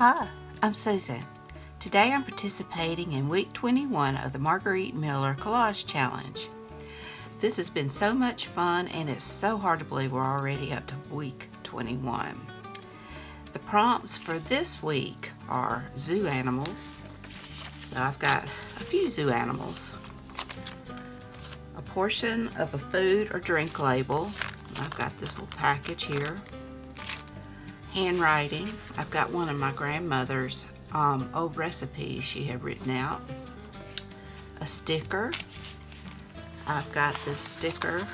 Hi, I'm Susan. Today I'm participating in week 21 of the Margarete Miller Collage Challenge. This has been so much fun and it's so hard to believe we're already up to week 21. The prompts for this week are zoo animals. So I've got a few zoo animals. A portion of a food or drink label. I've got this little package here. Handwriting. I've got one of my grandmother's old recipes she had written out. A sticker. I've got this sticker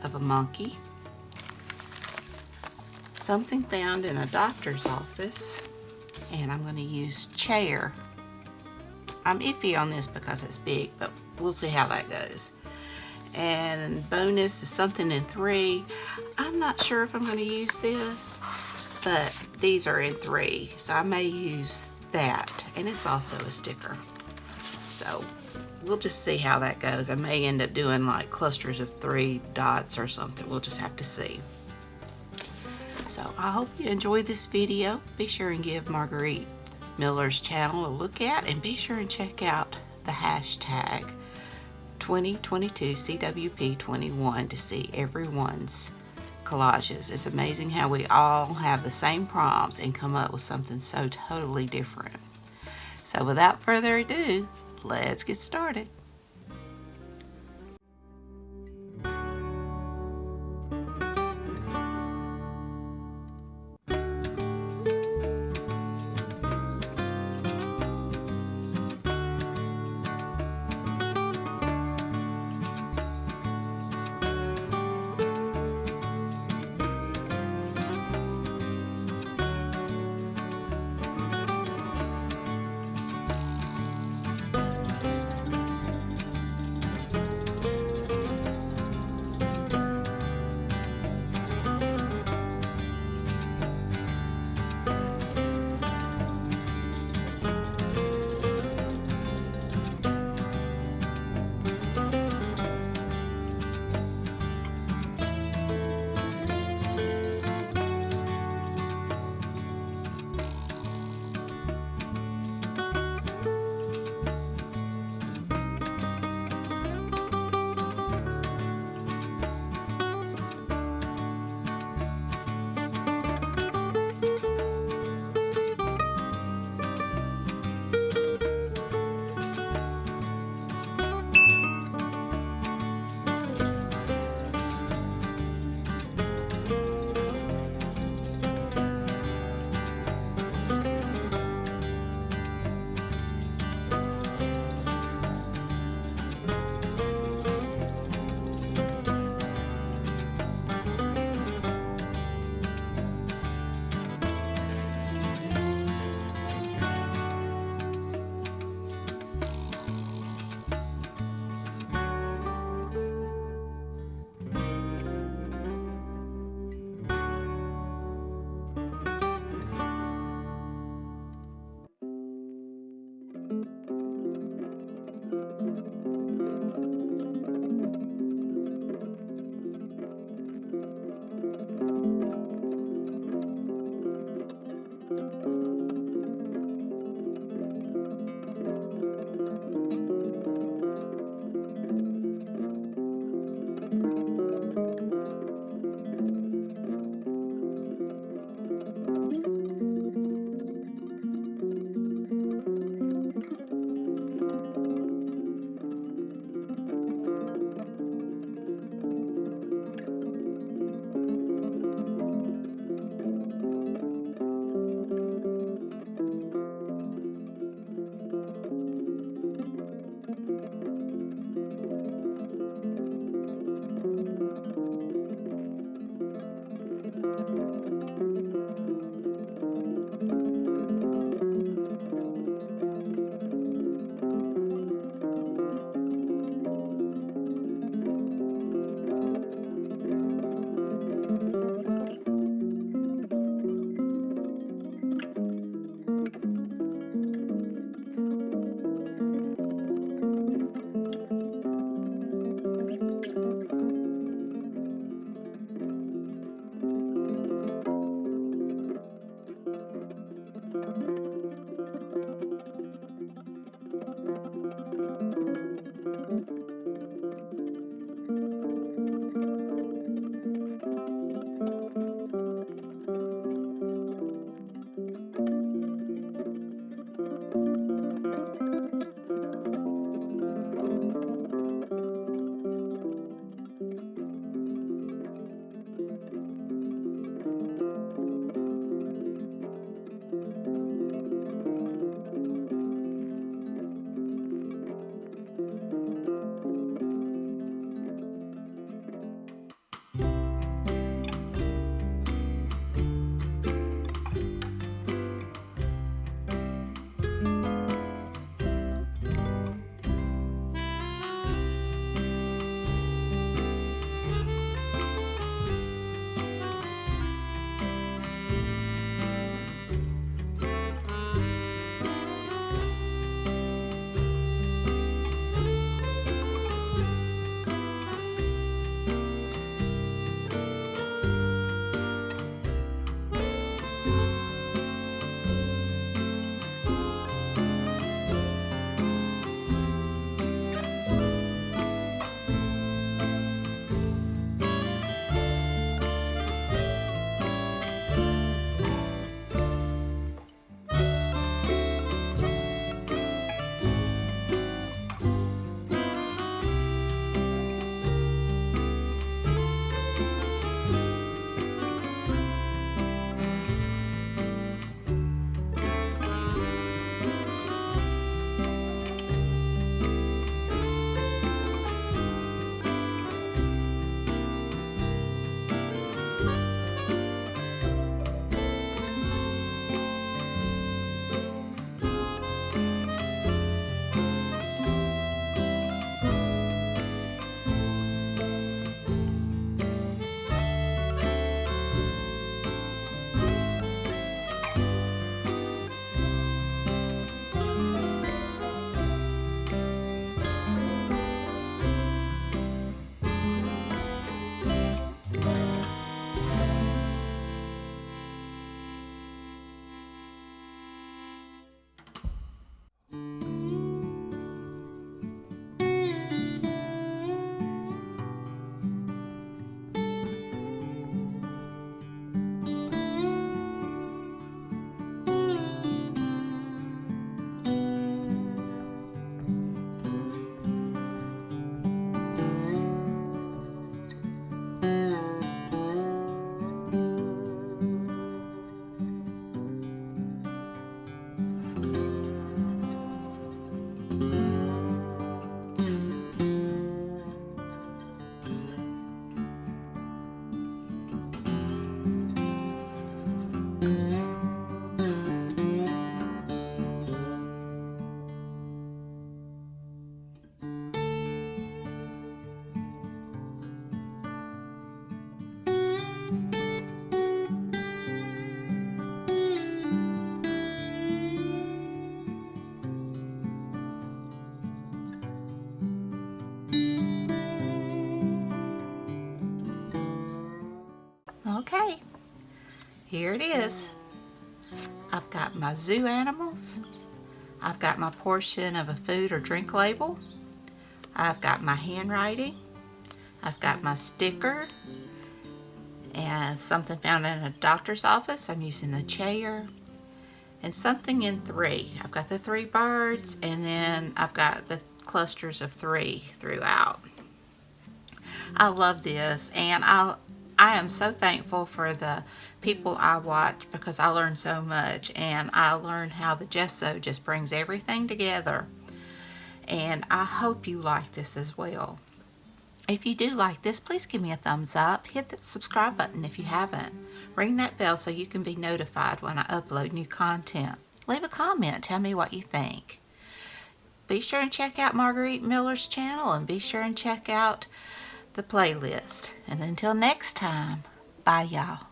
of a monkey. Something found in a doctor's office. And I'm going to use chair. I'm iffy on this because it's big, but we'll see how that goes. And bonus is something in 3. I'm not sure if I'm going to use this, but these are in 3, so I may use that. And it's also a sticker. So we'll just see how that goes. I may end up doing like clusters of 3 dots or something. We'll just have to see. So I hope you enjoyed this video. Be sure and give Margarete Miller's channel a look at, and be sure and check out the hashtag 2022 CWP21 to see everyone's collages. It's amazing how we all have the same prompts and come up with something so totally different. So without further ado, let's get started. Okay, here it is. I've got my zoo animals. I've got my portion of a food or drink label. I've got my handwriting. I've got my sticker and something found in a doctor's office. I'm using the chair and something in 3. I've got the 3 birds, and then I've got the clusters of 3 throughout. I love this, and I am so thankful for the people I watch because I learn so much, and I learned how the gesso just brings everything together. And I hope you like this as well. If you do like this, please give me a thumbs up. Hit the subscribe button if you haven't. Ring that bell so you can be notified when I upload new content. Leave a comment. Tell me what you think. Be sure and check out Margarete Miller's channel, and be sure and check out the playlist. And until next time, bye y'all.